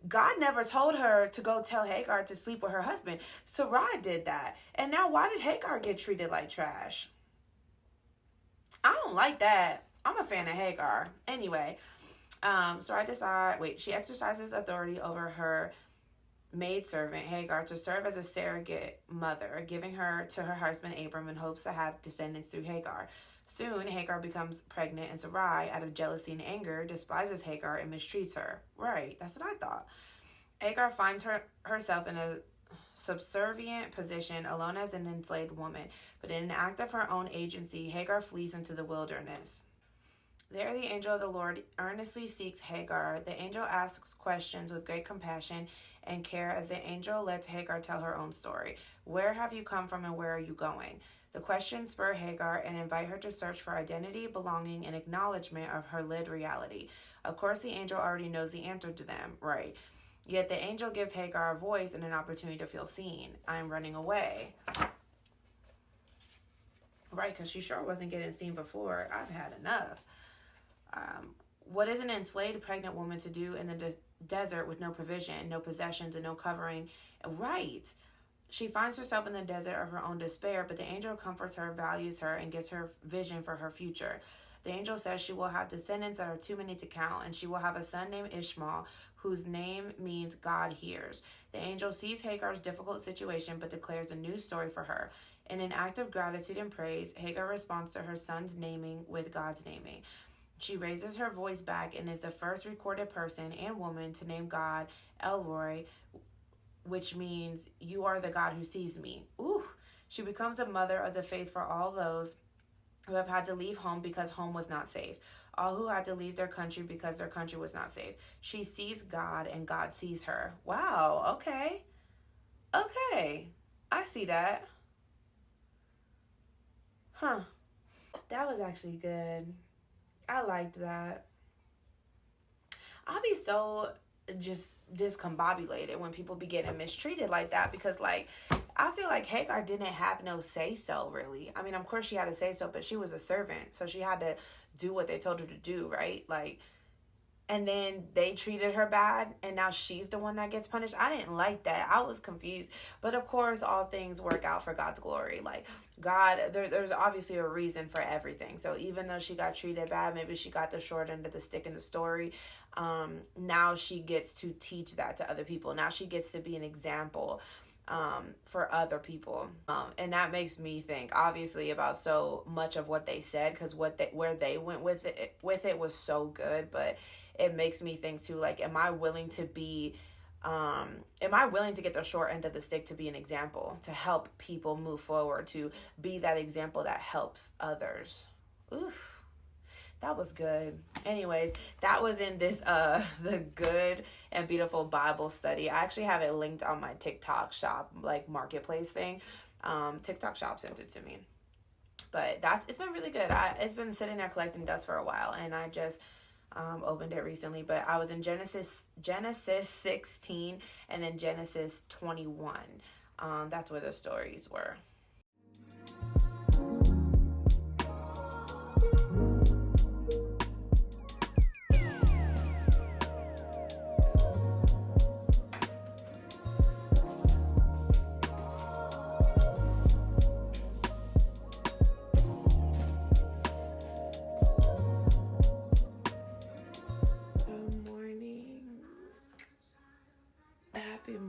Speaker 2: God never told her to go tell Hagar to sleep with her husband. Sarai did that. And now why did Hagar get treated like trash? I don't like that. I'm a fan of Hagar. Anyway, she exercises authority over her maidservant Hagar to serve as a surrogate mother, giving her to her husband Abram in hopes to have descendants through Hagar. Soon, Hagar becomes pregnant, and Sarai, out of jealousy and anger, despises Hagar and mistreats her. Right, that's what I thought. Hagar finds herself in a subservient position, alone as an enslaved woman. But in an act of her own agency, Hagar flees into the wilderness. There, the angel of the Lord earnestly seeks Hagar. The angel asks questions with great compassion and care as the angel lets Hagar tell her own story. Where have you come from and where are you going? The questions spur Hagar and invite her to search for identity, belonging, and acknowledgement of her lived reality. Of course, the angel already knows the answer to them, right? Yet the angel gives Hagar a voice and an opportunity to feel seen. I'm running away. Right, because she sure wasn't getting seen before. I've had enough. What is an enslaved pregnant woman to do in the desert with no provision, no possessions, and no covering? Right. She finds herself in the desert of her own despair, but the angel comforts her, values her, and gives her vision for her future. The angel says she will have descendants that are too many to count, and she will have a son named Ishmael, whose name means God hears. The angel sees Hagar's difficult situation, but declares a new story for her. In an act of gratitude and praise, Hagar responds to her son's naming with God's naming. She raises her voice back and is the first recorded person and woman to name God El Roi, which means you are the God who sees me. Ooh. She becomes a mother of the faith for all those who have had to leave home because home was not safe. All who had to leave their country because their country was not safe. She sees God and God sees her. Wow, okay. Okay, I see that. Huh. That was actually good. I liked that. I'll be so just discombobulated when people be getting mistreated like that, because like I feel like Hagar didn't have no say-so really. I mean, of course she had a say-so, but she was a servant, so she had to do what they told her to do, right? Like, and then they treated her bad, and now she's the one that gets punished. I didn't like that. I was confused. But of course, all things work out for God's glory. Like, God, there's obviously a reason for everything. So even though she got treated bad, maybe she got the short end of the stick in the story, now she gets to teach that to other people. Now she gets to be an example for other people. And that makes me think, obviously, about so much of what they said, because where they went with it was so good, but it makes me think too, like, am I willing to get the short end of the stick to be an example, to help people move forward, to be that example that helps others? Oof, that was good. Anyways, that was in this the Good and Beautiful Bible Study. I actually have it linked on my TikTok shop, like marketplace thing. TikTok shop sent it to me. But it's been really good. It's been sitting there collecting dust for a while, and I just opened it recently. But I was in Genesis 16 and then Genesis 21. That's where the stories were.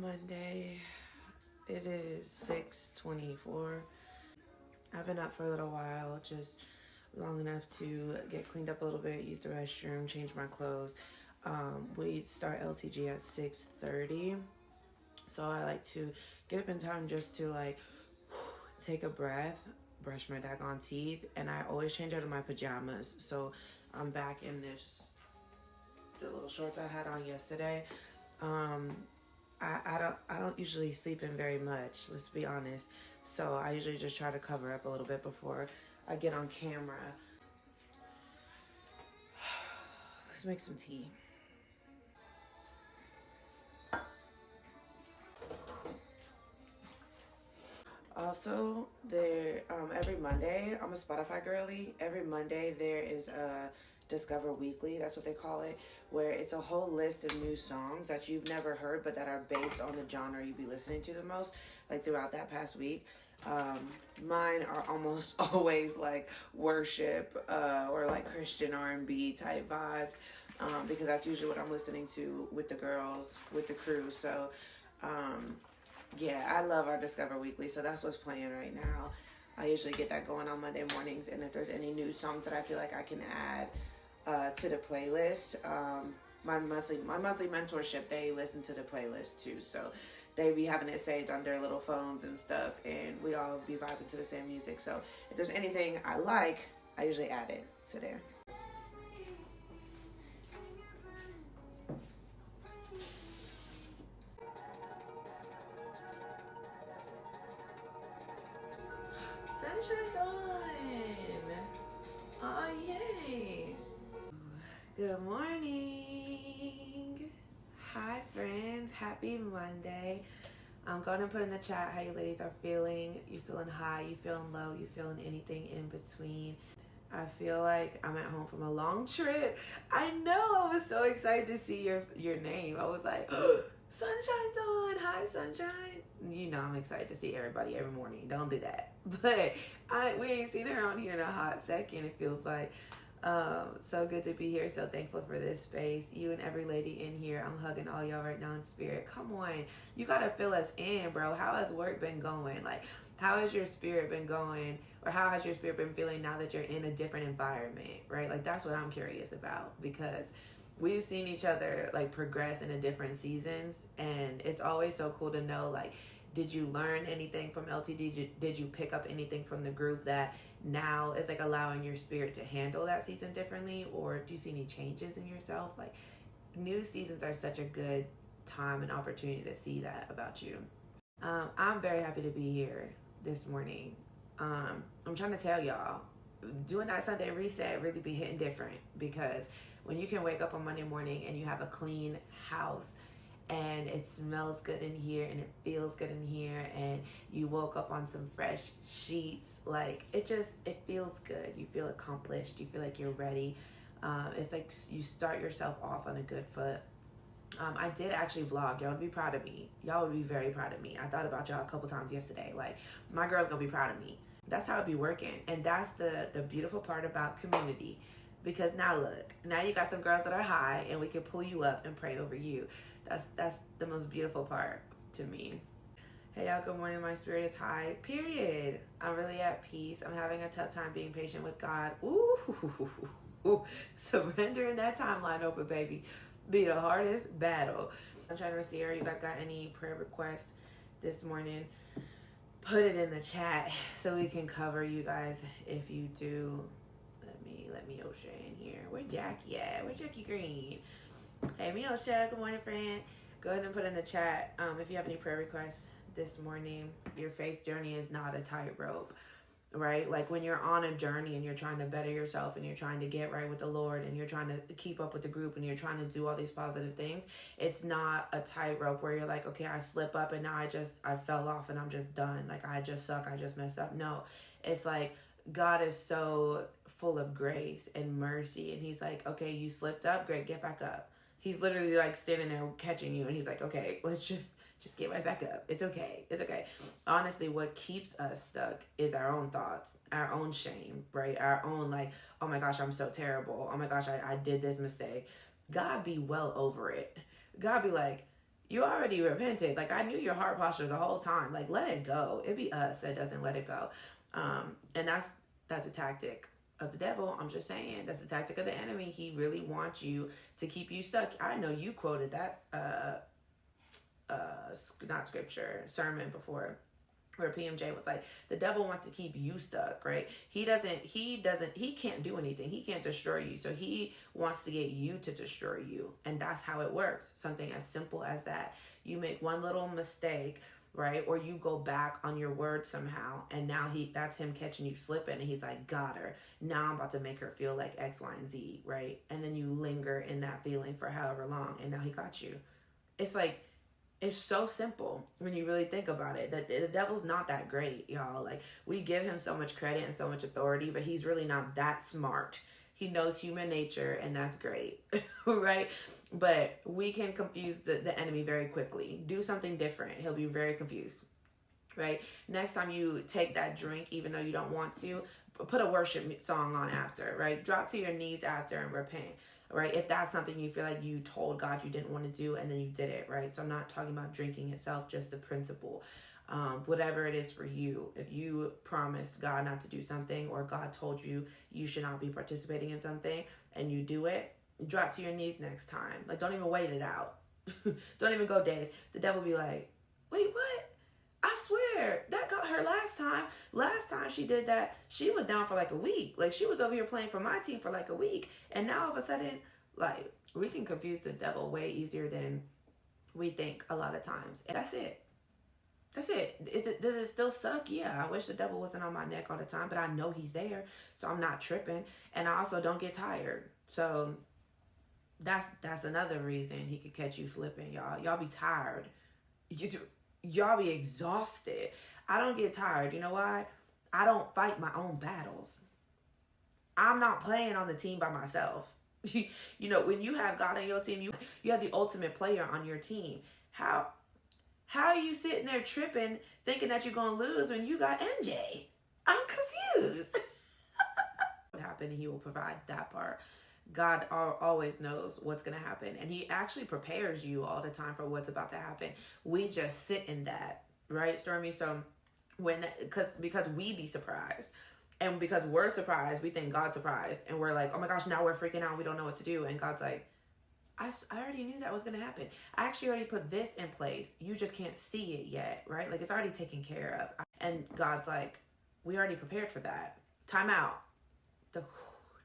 Speaker 1: Monday. It is 6:24. I've been up for a little while, just long enough to get cleaned up a little bit, use the restroom, change my clothes. We start LTG at 6:30, so I like to get up in time just to like take a breath, brush my daggone teeth, and I always change out of my pajamas. So I'm back in the little shorts I had on yesterday. I don't usually sleep in very much, let's be honest. So I usually just try to cover up a little bit before I get on camera. Let's make some tea. Also, there every Monday, I'm a Spotify girly. Every Monday there is a Discover Weekly, that's what they call it, where it's a whole list of new songs that you've never heard but that are based on the genre you be listening to the most, like throughout that past week. Mine are almost always like worship or like Christian R&B type vibes, because that's usually what I'm listening to with the girls, with the crew. So yeah, I love our Discover Weekly, so that's what's playing right now. I usually get that going on Monday mornings, and if there's any new songs that I feel like I can add to the playlist, my monthly mentorship, they listen to the playlist too, so they be having it saved on their little phones and stuff, and we all be vibing to the same music. So if there's anything I like, I usually add it to there. Sunshine's on! Oh, yay! Good morning! Hi, friends. Happy Monday. I'm going to put in the chat how you ladies are feeling. You feeling high? You feeling low? You feeling anything in between? I feel like I'm at home from a long trip. I know. I was so excited to see your name. I was like, Sunshine's on. Hi, Sunshine. You know I'm excited to see everybody every morning. Don't do that. But we ain't seen her on here in a hot second, it feels like. So good to be here. So thankful for this space. You and every lady in here. I'm hugging all y'all right now in spirit. Come on. You got to fill us in, bro. How has work been going? Like, how has your spirit been going? Or how has your spirit been feeling now that you're in a different environment, right? Like, that's what I'm curious about, because we've seen each other like progress in the different seasons, and it's always so cool to know, like, did you learn anything from LTD? Did you pick up anything from the group that now is like allowing your spirit to handle that season differently? Or do you see any changes in yourself? Like, new seasons are such a good time and opportunity to see that about you. I'm very happy to be here this morning. I'm trying to tell y'all, doing that Sunday reset really be hitting different, because when you can wake up on Monday morning and you have a clean house and it smells good in here and it feels good in here, and you woke up on some fresh sheets, like it feels good. You feel accomplished. You feel like you're ready. It's like you start yourself off on a good foot. I did actually vlog. Y'all would be proud of me. Y'all would be very proud of me. I thought about y'all a couple times yesterday. Like, my girl's gonna be proud of me. That's how it be working. And that's the beautiful part about community. Because now look, now you got some girls that are high and we can pull you up and pray over you. That's the most beautiful part to me. Hey y'all, good morning. My spirit is high, period. I'm really at peace. I'm having a tough time being patient with God. Ooh, surrendering that timeline open, baby, be the hardest battle. I'm trying to see, you guys got any prayer requests this morning? Put it in the chat so we can cover you guys if you do. Let me Osha in here. Where Jackie at? Where's Jackie Green? Hey, me Osha. Good morning, friend. Go ahead and put in the chat if you have any prayer requests this morning. Your faith journey is not a tightrope, right? Like, when you're on a journey and you're trying to better yourself and you're trying to get right with the Lord and you're trying to keep up with the group and you're trying to do all these positive things, it's not a tightrope where you're like, okay, I slip up and now I fell off and I'm just done. Like, I just suck. I just messed up. No, it's like God is so full of grace and mercy, and he's like, okay, you slipped up, great, get back up. He's literally like standing there catching you, and he's like, okay, let's just get right back up. It's okay. Honestly, what keeps us stuck is our own thoughts, our own shame, right? Our own, like, oh my gosh, I'm so terrible. Oh my gosh, I did this mistake. God be well over it. God be like, you already repented. Like, I knew your heart posture the whole time. Like, let it go. It be us that doesn't let it go. And that's a tactic of the devil. I'm just saying, that's a tactic of the enemy. He really wants you to keep you stuck. I know you quoted that not scripture, sermon before. where PMJ was like, the devil wants to keep you stuck, right? He can't do anything. He can't destroy you. So he wants to get you to destroy you. And that's how it works. Something as simple as that. You make one little mistake, right? Or you go back on your word somehow. And now that's him catching you slipping. And he's like, got her. Now I'm about to make her feel like X, Y, and Z, right? And then you linger in that feeling for however long. And now he got you. It's like, it's so simple when you really think about it. That the devil's not that great, y'all. Like, we give him so much credit and so much authority, but he's really not that smart. He knows human nature, and that's great, right? But we can confuse the enemy very quickly. Do something different. He'll be very confused, right? Next time you take that drink, even though you don't want to, put a worship song on after, right? Drop to your knees after and repent. Right? If that's something you feel like you told God you didn't want to do and then you did it, right? So I'm not talking about drinking itself, just the principle. Whatever it is for you. If you promised God not to do something, or God told you you should not be participating in something and you do it, drop to your knees next time. Like, don't even wait it out. Don't even go days. The devil be like, wait, what? I swear, that got her last time. Last time she did that, she was down for like a week. Like, she was over here playing for my team for like a week. And now all of a sudden, like, we can confuse the devil way easier than we think a lot of times. And that's it. That's it. Does it still suck? Yeah, I wish the devil wasn't on my neck all the time, but I know he's there, so I'm not tripping. And I also don't get tired. So that's another reason he could catch you slipping, y'all. Y'all be tired. Y'all be exhausted. I don't get tired. You know why? I don't fight my own battles. I'm not playing on the team by myself. You know, when you have God on your team, you have the ultimate player on your team. How are you sitting there tripping, thinking that you're going to lose when you got MJ? I'm confused. What happened, he will provide that part. God always knows what's going to happen. And he actually prepares you all the time for what's about to happen. We just sit in that, right, Stormy? So because we be surprised. And because we're surprised, we think God's surprised. And we're like, oh my gosh, now we're freaking out. We don't know what to do. And God's like, I already knew that was going to happen. I actually already put this in place. You just can't see it yet, right? Like, it's already taken care of. And God's like, we already prepared for that. Time out.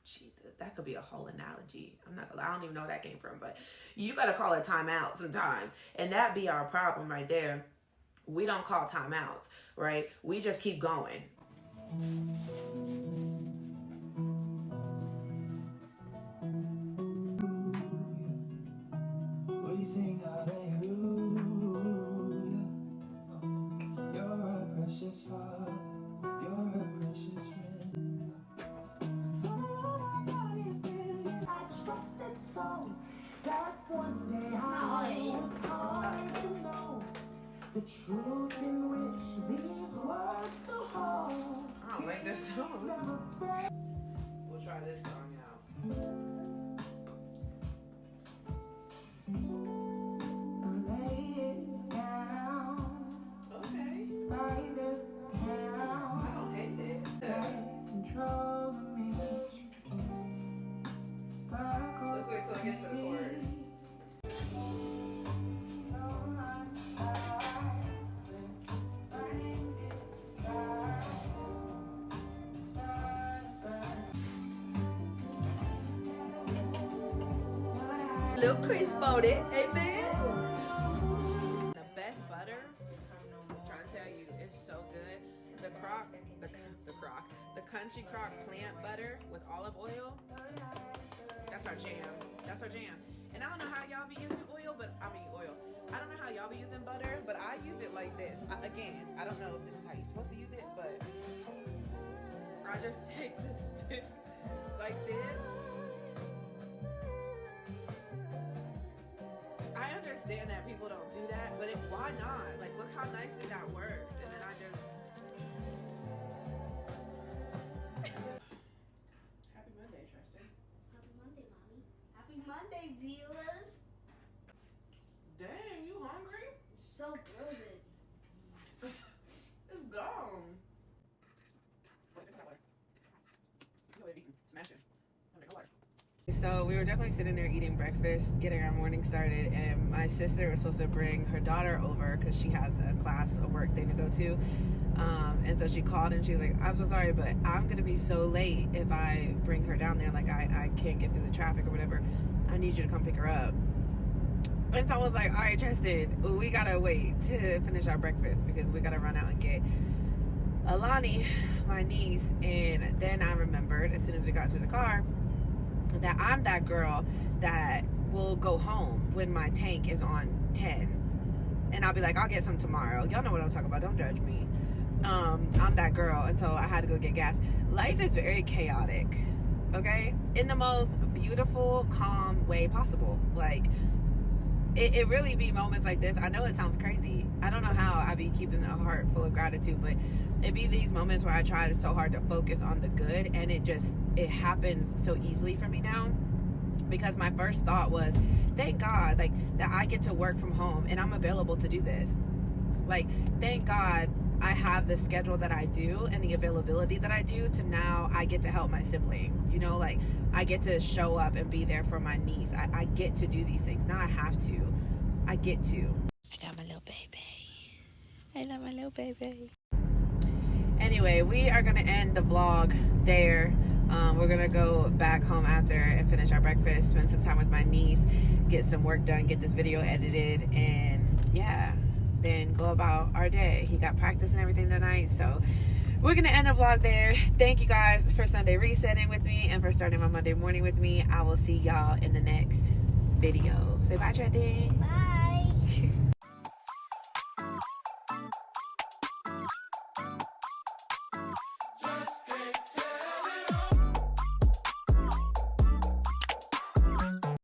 Speaker 1: Jesus, that could be a whole analogy. I don't even know where that came from, but you got to call it time out sometimes. And that be our problem right there. We don't call timeouts, right? We just keep going.
Speaker 4: We sing hallelujah. You're a precious Father. You're a precious friend. So that one day I will come to know the truth in which these words to hold.
Speaker 1: I don't like this song. We'll try this song out.
Speaker 4: Lay it down.
Speaker 1: Okay.
Speaker 4: Write it down.
Speaker 1: I don't hate it.
Speaker 4: Take control of me.
Speaker 1: Let's wait till it gets to the chorus. Little Chris bought it, amen. The best butter, I'm trying to tell you, it's so good. The Country Crock plant butter with olive oil. That's our jam. That's our jam. And I don't know how y'all be using oil. I don't know how y'all be using butter, but I use it like this. Again, I don't know if this is how you're supposed to use it, but I just take the stick like this. I understand that people don't do that, but why not? Like, look how nicely that works. And then I just... Happy Monday, Tristan.
Speaker 3: Happy Monday, Mommy. Happy Monday, viewers.
Speaker 1: Dang, you hungry?
Speaker 3: So good.
Speaker 1: It's gone. Smash it.
Speaker 2: So we were definitely sitting there eating breakfast, getting our morning started, and my sister was supposed to bring her daughter over because she has a class, a work thing to go to. And so she called and she's like, I'm so sorry, but I'm gonna be so late if I bring her down there. Like, I can't get through the traffic or whatever. I need you to come pick her up. And so I was like, all right, Tristan, we gotta wait to finish our breakfast because we gotta run out and get Alani, my niece. And then I remembered as soon as we got to the car that I'm that girl that will go home when my tank is on 10. And I'll be like, I'll get some tomorrow. Y'all know what I'm talking about. Don't judge me. I'm that girl. And so I had to go get gas. Life is very chaotic, okay? In the most beautiful, calm way possible. Like, it really be moments like this. I know it sounds crazy. I don't know how I be keeping a heart full of gratitude, but it be these moments where I try so hard to focus on the good, and it happens so easily for me now. Because my first thought was, thank God, like, that I get to work from home and I'm available to do this. Like, thank God I have the schedule that I do and the availability that I do to now I get to help my sibling. You know, like, I get to show up and be there for my niece. I get to do these things. Now I have to. I get to. I got my little baby. I love my little baby. Anyway, we are going to end the vlog there. We're going to go back home after and finish our breakfast, spend some time with my niece, get some work done, get this video edited, and yeah, then go about our day. He got practice and everything tonight, so we're going to end the vlog there. Thank you guys for Sunday resetting with me and for starting my Monday morning with me. I will see y'all in the next video. Say bye, Trenton.
Speaker 3: Bye.